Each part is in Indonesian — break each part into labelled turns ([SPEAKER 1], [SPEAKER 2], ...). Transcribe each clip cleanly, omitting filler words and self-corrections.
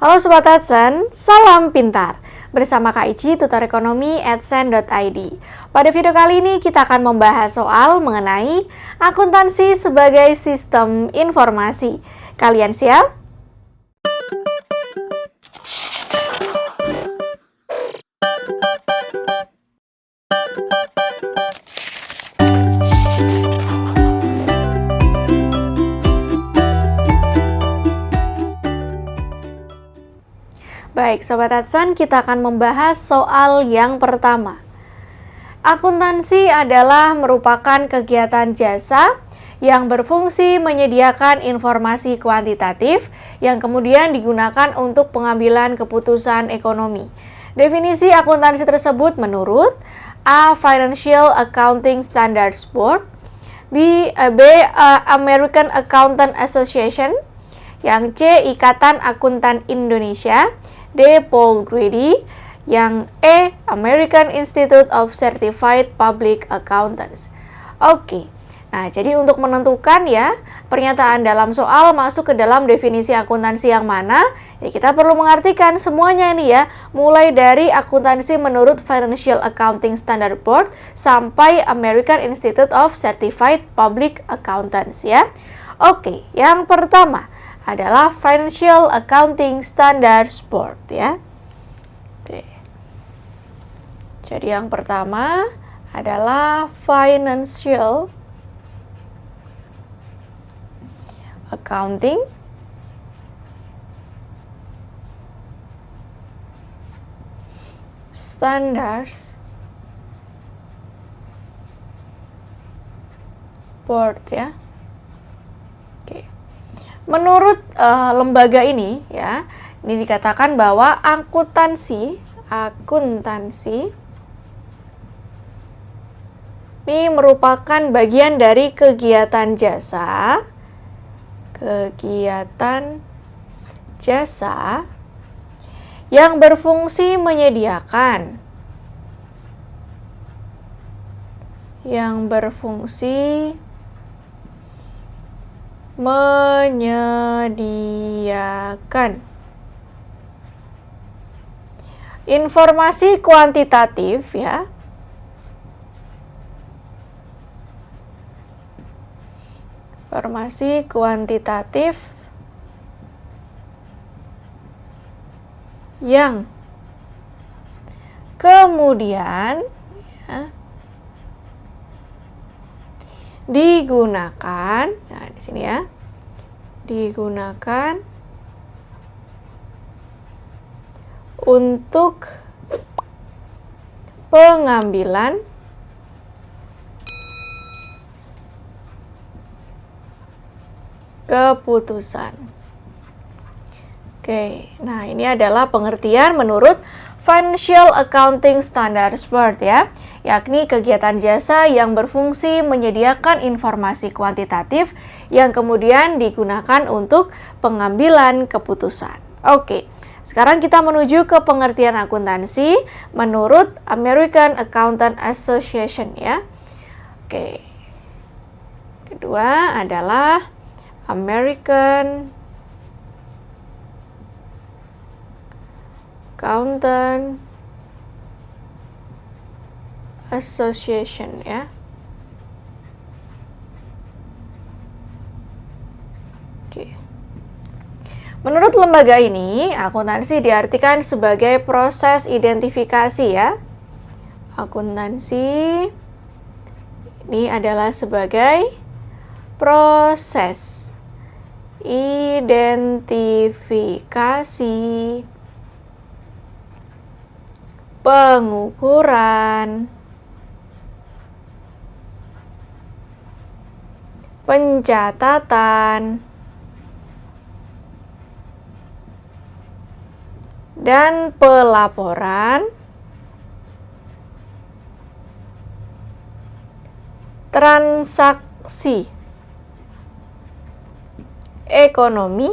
[SPEAKER 1] Halo Sobat Adsen, salam pintar. Bersama Kak Ici, tutor ekonomi adsen.id. Pada video kali ini kita akan membahas soal mengenai akuntansi sebagai sistem informasi. Kalian siap? Baik, Sobat Adsen, kita akan membahas soal yang pertama. Akuntansi adalah merupakan kegiatan jasa yang berfungsi menyediakan informasi kuantitatif yang kemudian digunakan untuk pengambilan keputusan ekonomi. Definisi akuntansi tersebut menurut A. Financial Accounting Standards Board, B. American Accountant Association, yang C. Ikatan Akuntan Indonesia, D. Paul Grady, yang E. American Institute of Certified Public Accountants. Oke, nah jadi untuk menentukan ya pernyataan dalam soal masuk ke dalam definisi akuntansi yang mana, ya kita perlu mengartikan semuanya ini ya, mulai dari akuntansi menurut Financial Accounting Standard Board sampai American Institute of Certified Public Accountants ya. Oke, yang pertama adalah Financial Accounting Standards Board ya. Oke. Jadi yang pertama adalah Financial Accounting Standards Board ya. Menurut lembaga ini ya, ini dikatakan bahwa akuntansi ini merupakan bagian dari kegiatan jasa yang berfungsi menyediakan informasi kuantitatif ya, yang kemudian ya, digunakan, nah di sini ya, digunakan untuk pengambilan keputusan. Oke, nah ini adalah pengertian menurut Financial Accounting Standards Board ya, yakni kegiatan jasa yang berfungsi menyediakan informasi kuantitatif yang kemudian digunakan untuk pengambilan keputusan. Oke, sekarang kita menuju ke pengertian akuntansi menurut American Accountant Association ya. Oke, kedua adalah American Accountant Association ya. Oke. Menurut lembaga ini, akuntansi diartikan sebagai proses identifikasi ya. Akuntansi ini adalah sebagai proses identifikasi, pengukuran, pencatatan, dan pelaporan transaksi ekonomi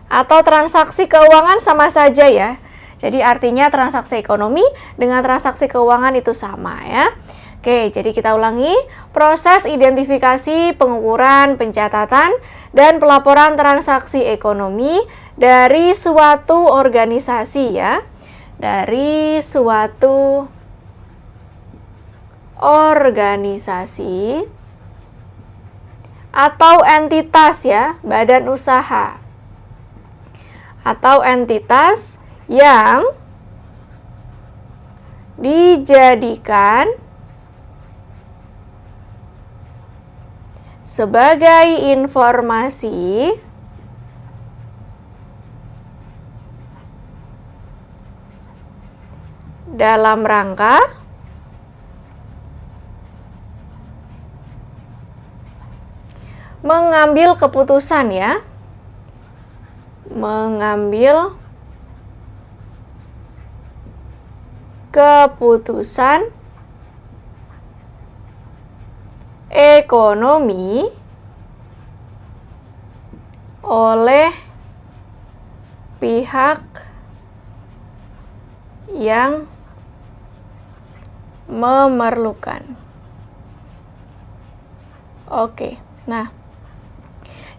[SPEAKER 1] atau transaksi keuangan sama saja ya. Jadi artinya transaksi ekonomi dengan transaksi keuangan itu sama ya. Oke, jadi kita ulangi. Proses identifikasi, pengukuran, pencatatan, dan pelaporan transaksi ekonomi dari suatu organisasi ya. Dari suatu organisasi atau entitas ya, badan usaha atau entitas yang dijadikan sebagai informasi dalam rangka mengambil keputusan ya. Mengambil keputusan ekonomi oleh pihak yang memerlukan. Oke, nah,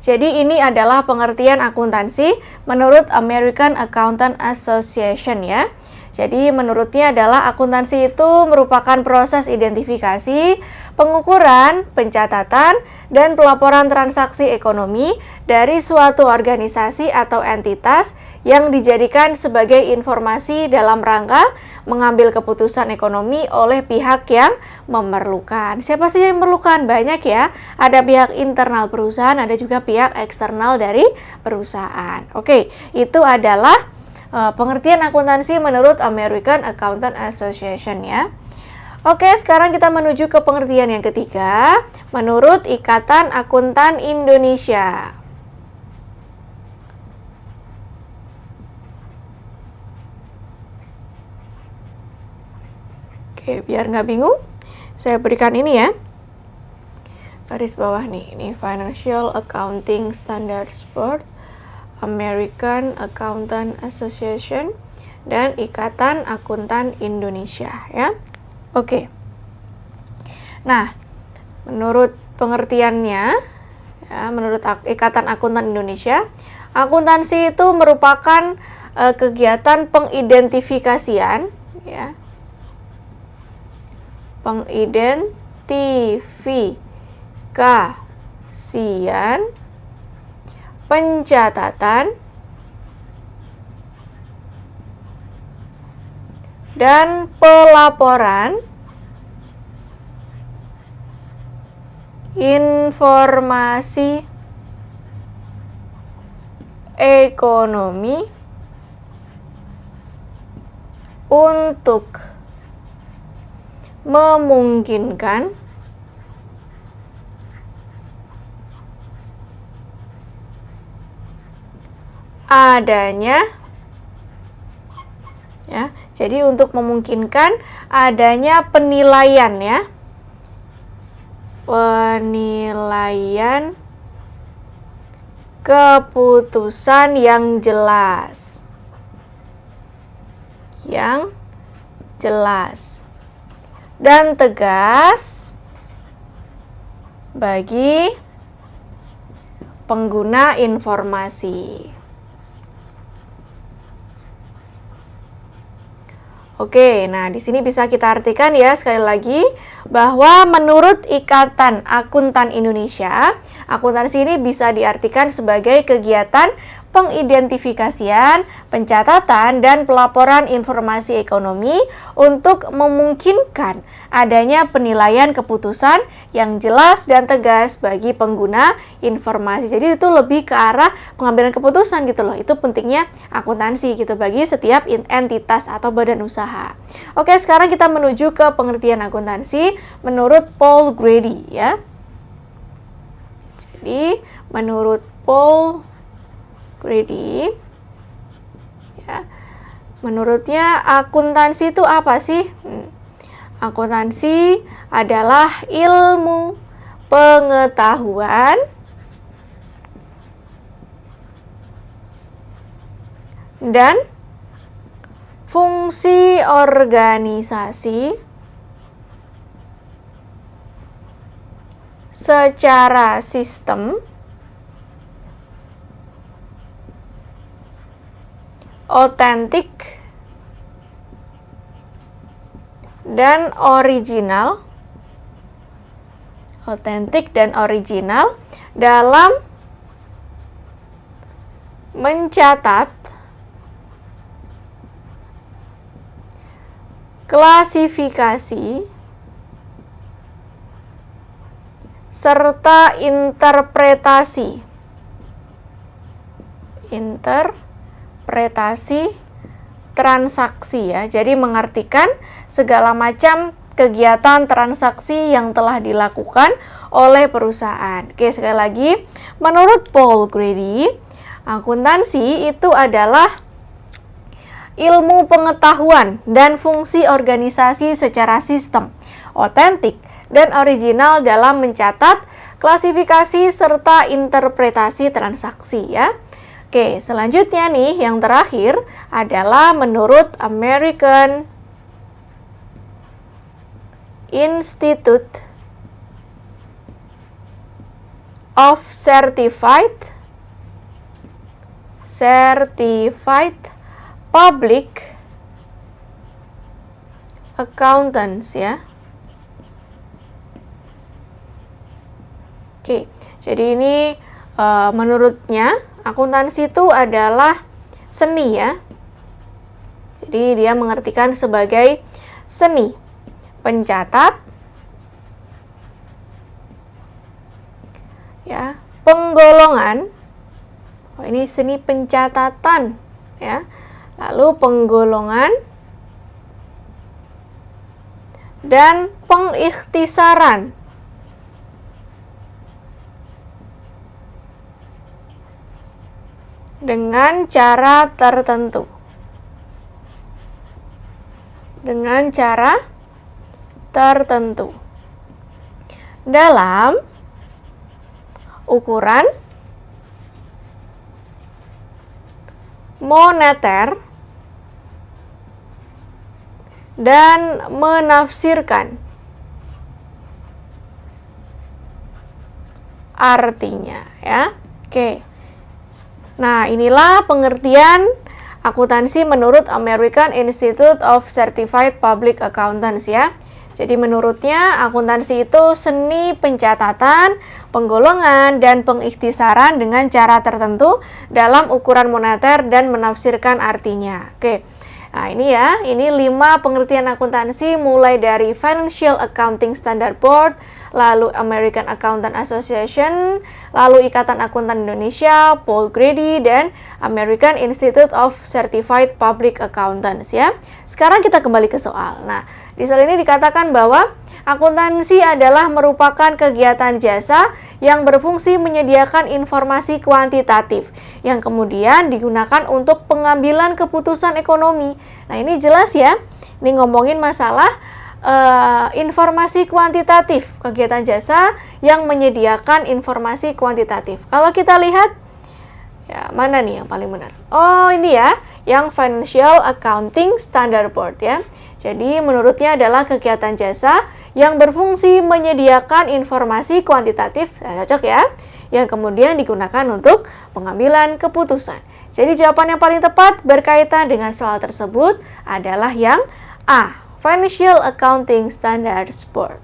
[SPEAKER 1] jadi ini adalah pengertian akuntansi menurut American Accountant Association ya. Jadi menurutnya adalah akuntansi itu merupakan proses identifikasi, pengukuran, pencatatan, dan pelaporan transaksi ekonomi dari suatu organisasi atau entitas yang dijadikan sebagai informasi dalam rangka mengambil keputusan ekonomi oleh pihak yang memerlukan. Siapa sih yang memerlukan? Banyak ya. Ada pihak internal perusahaan, ada juga pihak eksternal dari perusahaan. Oke, itu adalah pengertian akuntansi menurut American Accountant Association ya. Oke, sekarang kita menuju ke pengertian yang ketiga menurut Ikatan Akuntan Indonesia. Oke, biar nggak bingung, saya berikan ini ya, garis bawah nih, ini Financial Accounting Standards Board, American Accountant Association, dan Ikatan Akuntan Indonesia ya. Oke. Nah, menurut pengertiannya ya, menurut Ikatan Akuntan Indonesia, akuntansi itu merupakan kegiatan pengidentifikasian ya. Pengidentifikasian, pencatatan, dan pelaporan informasi ekonomi untuk memungkinkan adanya ya. Jadi untuk memungkinkan adanya penilaian ya. Penilaian keputusan yang jelas. Yang jelas dan tegas bagi pengguna informasi. Oke, nah di sini bisa kita artikan ya sekali lagi bahwa menurut Ikatan Akuntan Indonesia, akuntansi ini bisa diartikan sebagai kegiatan pengidentifikasian, pencatatan, dan pelaporan informasi ekonomi untuk memungkinkan adanya penilaian keputusan yang jelas dan tegas bagi pengguna informasi. Jadi itu lebih ke arah pengambilan keputusan gitu loh. Itu pentingnya akuntansi gitu bagi setiap entitas atau badan usaha. Oke, sekarang kita menuju ke pengertian akuntansi menurut Paul Grady ya. Jadi menurut Paul Grady ya, menurutnya akuntansi itu apa sih? Akuntansi adalah ilmu pengetahuan dan fungsi organisasi secara sistem otentik dan original. Otentik dan original dalam mencatat klasifikasi serta interpretasi transaksi ya. Jadi mengartikan segala macam kegiatan transaksi yang telah dilakukan oleh perusahaan. Oke, sekali lagi, menurut Paul Grady, akuntansi itu adalah ilmu pengetahuan dan fungsi organisasi secara sistem, otentik dan original dalam mencatat, klasifikasi serta interpretasi transaksi ya. Oke, selanjutnya nih yang terakhir adalah menurut American Institute of Certified Public Accountants ya. Oke, jadi ini menurutnya akuntansi itu adalah seni ya. Jadi dia mengartikan sebagai seni pencatat ya, penggolongan. Oh, ini seni pencatatan ya. Lalu penggolongan dan pengikhtisaran. Dengan cara tertentu. Dengan cara tertentu. Dalam ukuran moneter dan menafsirkan artinya ya. Oke. Nah, inilah pengertian akuntansi menurut American Institute of Certified Public Accountants ya. Jadi menurutnya akuntansi itu seni pencatatan, penggolongan, dan pengikhtisaran dengan cara tertentu dalam ukuran moneter dan menafsirkan artinya. Oke. Nah, ini ya, ini 5 pengertian akuntansi mulai dari Financial Accounting Standard Board, lalu American Accountant Association, lalu Ikatan Akuntan Indonesia, Paul Grady, dan American Institute of Certified Public Accountants ya. Sekarang kita kembali ke soal. Nah, di soal ini dikatakan bahwa akuntansi adalah merupakan kegiatan jasa yang berfungsi menyediakan informasi kuantitatif yang kemudian digunakan untuk pengambilan keputusan ekonomi. Nah, ini jelas ya. Ini ngomongin masalah informasi kuantitatif, kegiatan jasa yang menyediakan informasi kuantitatif. Kalau kita lihat, ya mana nih yang paling benar? Oh, ini ya, yang Financial Accounting Standard Board ya. Jadi menurutnya adalah kegiatan jasa yang berfungsi menyediakan informasi kuantitatif, cocok ya, yang kemudian digunakan untuk pengambilan keputusan. Jadi jawaban yang paling tepat berkaitan dengan soal tersebut adalah yang A, Financial Accounting Standards Board.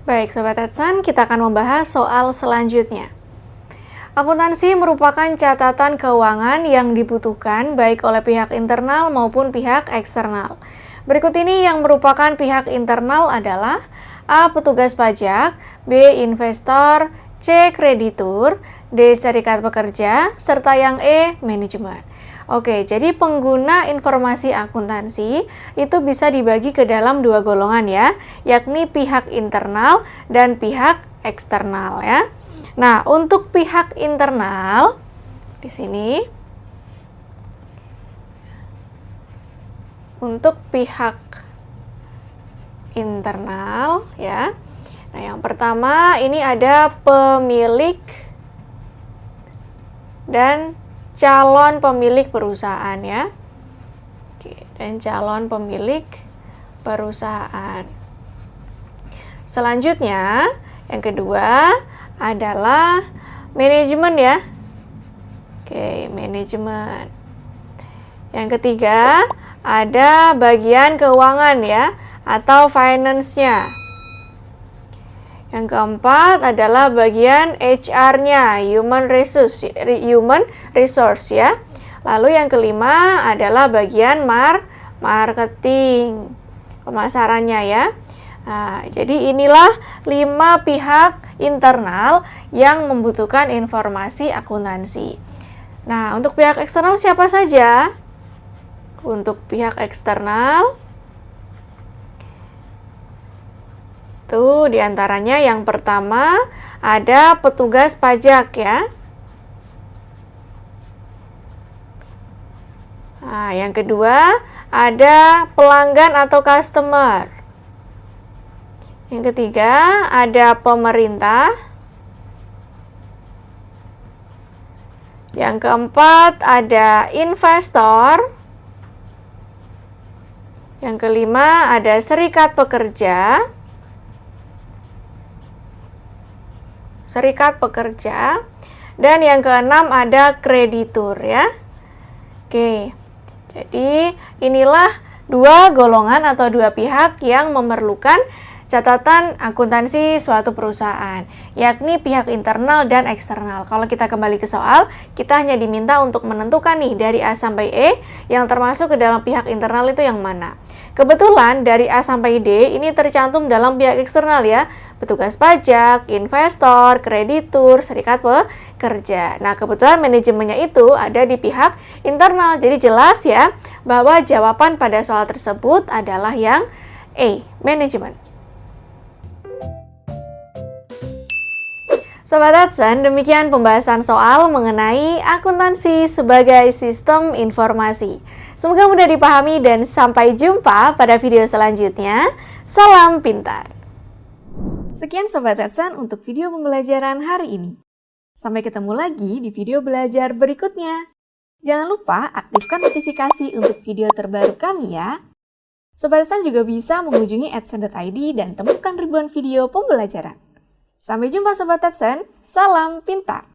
[SPEAKER 1] Baik Sobat Edsan, kita akan membahas soal selanjutnya. Akuntansi merupakan catatan keuangan yang dibutuhkan baik oleh pihak internal maupun pihak eksternal. Berikut ini yang merupakan pihak internal adalah A. Petugas pajak, B. Investor, C. Kreditur, D. Serikat pekerja, serta yang E. Manajemen. Oke, jadi pengguna informasi akuntansi itu bisa dibagi ke dalam 2 golongan ya, yakni pihak internal dan pihak eksternal ya. Nah, untuk pihak internal di sini, untuk pihak internal ya. Nah, yang pertama ini ada pemilik dan calon pemilik perusahaan ya. Oke, dan calon pemilik perusahaan. Selanjutnya, yang kedua adalah manajemen ya. Oke, manajemen. Yang ketiga, ada bagian keuangan ya, atau finance-nya. Yang keempat adalah bagian HR-nya, human resource ya. Lalu yang kelima adalah bagian marketing, pemasarannya ya. Nah, jadi inilah 5 pihak internal yang membutuhkan informasi akuntansi. Nah, untuk pihak eksternal siapa saja? Untuk pihak eksternal, tuh diantaranya yang pertama ada petugas pajak ya. Nah, yang kedua ada pelanggan atau customer. Yang ketiga ada pemerintah. Yang keempat ada investor. Yang kelima ada serikat pekerja. Dan yang keenam ada kreditur ya. Oke. Jadi inilah 2 golongan atau 2 pihak yang memerlukan catatan akuntansi suatu perusahaan, yakni pihak internal dan eksternal. Kalau kita kembali ke soal, kita hanya diminta untuk menentukan nih dari A sampai E yang termasuk ke dalam pihak internal itu yang mana. Kebetulan dari A sampai D ini tercantum dalam pihak eksternal ya, petugas pajak, investor, kreditur, serikat pekerja. Nah, kebetulan manajemennya itu ada di pihak internal. Jadi jelas ya bahwa jawaban pada soal tersebut adalah yang E, manajemen. Sobat Adsen, demikian pembahasan soal mengenai akuntansi sebagai sistem informasi. Semoga mudah dipahami dan sampai jumpa pada video selanjutnya. Salam pintar! Sekian Sobat Adsen untuk video pembelajaran hari ini. Sampai ketemu lagi di video belajar berikutnya. Jangan lupa aktifkan notifikasi untuk video terbaru kami ya. Sobat Adsen juga bisa mengunjungi adsen.id dan temukan ribuan video pembelajaran. Sampai jumpa Sobat Adsen, salam pintar!